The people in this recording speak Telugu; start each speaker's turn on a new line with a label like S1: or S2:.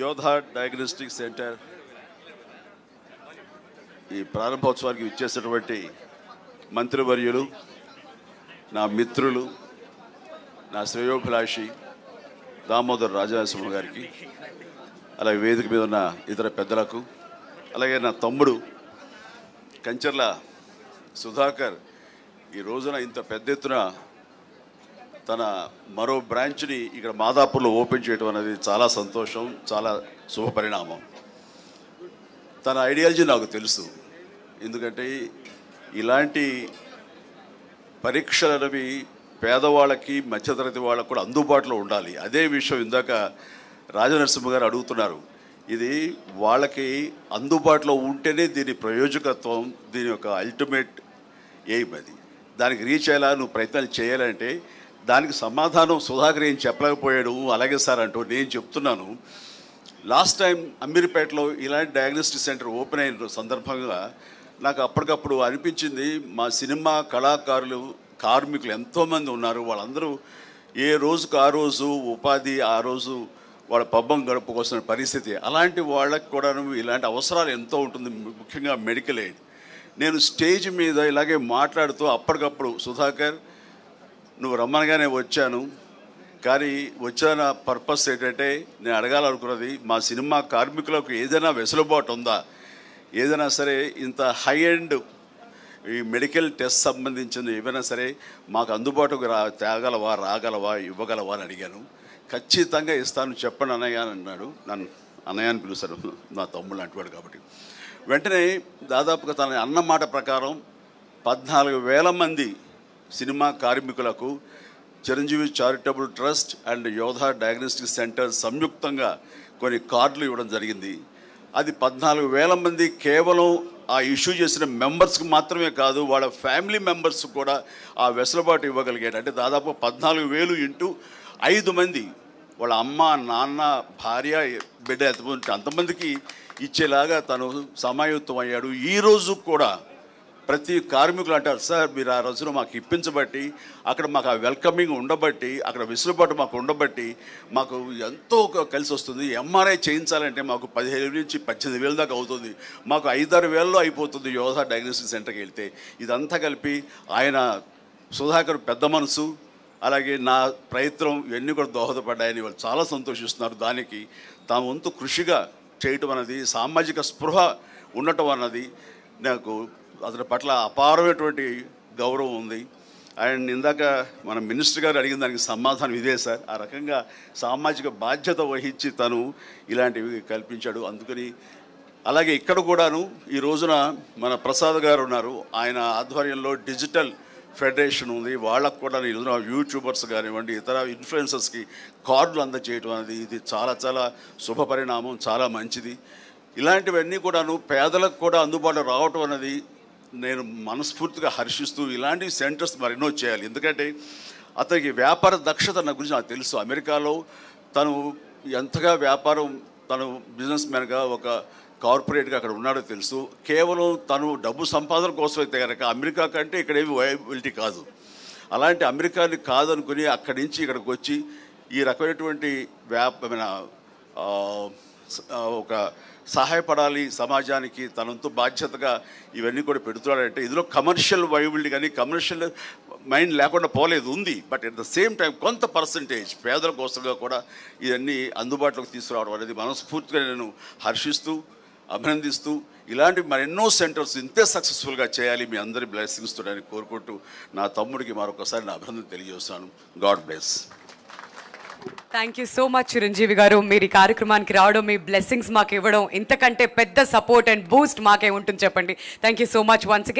S1: యోధా డయాగ్నోస్టిక్ సెంటర్ ఈ ప్రారంభోత్సవానికి ఇచ్చేసినటువంటి మంత్రివర్యులు, నా మిత్రులు, నా శ్రేయోభిలాషి దామోదర్ రాజనరసింహ గారికి, అలాగే వేదిక మీద ఉన్న ఇతర పెద్దలకు, అలాగే నా తమ్ముడు కంచర్ల సుధాకర్ ఈ రోజున ఇంత పెద్ద ఎత్తున తన మరో బ్రాంచ్ని ఇక్కడ మాదాపూర్లో ఓపెన్ చేయడం అనేది చాలా సంతోషం, చాలా శుభపరిణామం. తన ఐడియాలజీ నాకు తెలుసు. ఎందుకంటే ఇలాంటి పరీక్షలు అనేవి పేదవాళ్ళకి, మధ్యతరగతి వాళ్ళకు కూడా అందుబాటులో ఉండాలి. అదే విషయం ఇందాక రాజనరసింహ గారు అడుగుతున్నారు. ఇది వాళ్ళకి అందుబాటులో ఉంటేనే దీని ప్రయోజకత్వం, దీని యొక్క అల్టిమేట్ ఎయిమ్ అది. దానికి రీచ్ అయ్యేలా నువ్వు ప్రయత్నాలు చేయాలంటే దానికి సమాధానం సుధాకర్ ఏం చెప్పలేకపోయాడు. అలాగే సార్ అంటూ నేను చెప్తున్నాను. లాస్ట్ టైం అమీర్పేటలో ఇలాంటి డయాగ్నోస్టిక్ సెంటర్ ఓపెన్ అయిన సందర్భంగా నాకు అప్పటికప్పుడు అనిపించింది, మా సినిమా కళాకారులు, కార్మికులు ఎంతోమంది ఉన్నారు. వాళ్ళందరూ ఏ రోజుకు ఆ రోజు ఉపాధి, ఆ రోజు వాళ్ళ పబ్బం గడుపుకొస్తున్న పరిస్థితి. అలాంటి వాళ్ళకి కూడా ఇలాంటి అవసరాలు ఎంతో ఉంటుంది, ముఖ్యంగా మెడికల్ ఎయిడ్. నేను స్టేజ్ మీద ఇలాగే మాట్లాడుతూ అప్పటికప్పుడు సుధాకర్ నువ్వు రమ్మనగానే వచ్చాను, కానీ వచ్చిన పర్పస్ ఏంటంటే నేను అడగాలనుకున్నది, మా సినిమా కార్మికులకు ఏదైనా వెసులుబాటు ఉందా, ఏదైనా సరే ఇంత హై ఎండ్ ఈ మెడికల్ టెస్ట్ సంబంధించిన ఏమైనా సరే మాకు అందుబాటుకు రాగలవా ఇవ్వగలవా అని అడిగాను. ఖచ్చితంగా ఇస్తాను, చెప్పండి అన్నయ్య అని అన్నాడు. నన్ను అన్నయ్య అని పిలుస్తాను, నా తమ్ముళ్ళు అంటున్నాడు కాబట్టి. వెంటనే దాదాపుగా తన అన్న మాట ప్రకారం 14,000 మంది సినిమా కార్మికులకు చిరంజీవి చారిటబుల్ ట్రస్ట్ అండ్ యోధా డయాగ్నోస్టిక్ సెంటర్ సంయుక్తంగా కొన్ని కార్డులు ఇవ్వడం జరిగింది. అది 14,000 మంది కేవలం ఆ ఇష్యూ చేసిన మెంబర్స్కి మాత్రమే కాదు, వాళ్ళ ఫ్యామిలీ మెంబర్స్ కూడా ఆ వెసులుబాటు ఇవ్వగలిగాడు. అంటే దాదాపు 14,000 ఇంటూ 5 మంది, వాళ్ళ అమ్మ, నాన్న, భార్య, బిడ్డ ఎంతమంది అంతమందికి ఇచ్చేలాగా తను సమాయుత్తం అయ్యాడు. ఈరోజు కూడా ప్రతి కార్మికులు అంటారు, సార్ మీరు ఆ రోజున మాకు ఇప్పించబట్టి, అక్కడ మాకు ఆ వెల్కమింగ్ ఉండబట్టి, అక్కడ వెసులుబాటు మాకు ఉండబట్టి మాకు ఎంతో కలిసి వస్తుంది. ఎంఆర్ఐ చేయించాలంటే మాకు 15,000 నుంచి 18,000 దాకా అవుతుంది, మాకు 5-6 వేలలో అయిపోతుంది యోధా డయాగ్నోస్టిక్ సెంటర్కి వెళ్తే. ఇదంతా కలిపి ఆయన సుధాకర్ పెద్ద మనసు, అలాగే నా ప్రయత్నం ఇవన్నీ కూడా దోహదపడ్డాయని వాళ్ళు చాలా సంతోషిస్తున్నారు. దానికి తాము వంతు కృషిగా చేయటం అన్నది, సామాజిక స్పృహ ఉండటం అన్నది నాకు అతని పట్ల అపారమైనటువంటి గౌరవం ఉంది. అండ్ ఇందాక మన మినిస్టర్ గారు అడిగిన దానికి సమాధానం ఇదే సార్. ఆ రకంగా సామాజిక బాధ్యత వహించి తను ఇలాంటివి కల్పించాడు. అందుకని అలాగే ఇక్కడ కూడాను ఈ రోజున మన ప్రసాద్ గారు ఉన్నారు, ఆయన ఆధ్వర్యంలో డిజిటల్ ఫెడరేషన్ ఉంది. వాళ్ళకు కూడా ఈ రోజున యూట్యూబర్స్ కానివ్వండి, ఇతర ఇన్ఫ్లుయెన్సర్స్కి కార్డులు అందజేయడం అనేది ఇది చాలా చాలా శుభపరిణామం, చాలా మంచిది. ఇలాంటివన్నీ కూడాను పేదలకు కూడా అందుబాటులో రావటం అనేది నేను మనస్ఫూర్తిగా హర్షిస్తూ ఇలాంటి సెంటర్స్ మరెన్నో చేయాలి. ఎందుకంటే అతనికి వ్యాపార దక్షత నా గురించి నాకు తెలుసు. అమెరికాలో తను ఎంతగా వ్యాపారం, తను బిజినెస్ మ్యాన్గా ఒక కార్పొరేట్గా అక్కడ ఉన్నాడో తెలుసు. కేవలం తను డబ్బు సంపాదన కోసం అయితే కనుక అమెరికా కంటే ఇక్కడేమి వయబిలిటీ కాదు. అలాంటి అమెరికాని కాదనుకుని అక్కడి నుంచి ఇక్కడికి వచ్చి ఈ రకమైనటువంటి ఒక సహాయపడాలి సమాజానికి, తనంతో బాధ్యతగా ఇవన్నీ కూడా పెడుతున్నాడంటే ఇందులో కమర్షియల్ వైబిలిటీ కానీ కమర్షియల్ మైండ్ లేకుండా పోలేదు, ఉంది. But at the same time కొంత పర్సంటేజ్ పేదల కోసంగా కూడా ఇవన్నీ అందుబాటులోకి తీసుకురావడం అనేది మనస్ఫూర్తిగా నేను హర్షిస్తూ, అభినందిస్తూ, ఇలాంటి మరెన్నో సెంటర్స్ ఇంతే సక్సెస్ఫుల్గా చేయాలి, మీ అందరి బ్లెస్సింగ్స్ తోడని కోరుకుంటూ నా తమ్ముడికి మరొకసారి నా అభినందన తెలియజేస్తాను. God bless.
S2: Thank you so much Chiranjeevi గారు. మీరు ఈ కార్యక్రమానికి రావడం, మీ బ్లెస్సింగ్స్ మాకు ఇవ్వడం, ఇంతకంటే పెద్ద సపోర్ట్ అండ్ బూస్ట్ మాకే ఉంటుంది చెప్పండి. Thank you so much once again.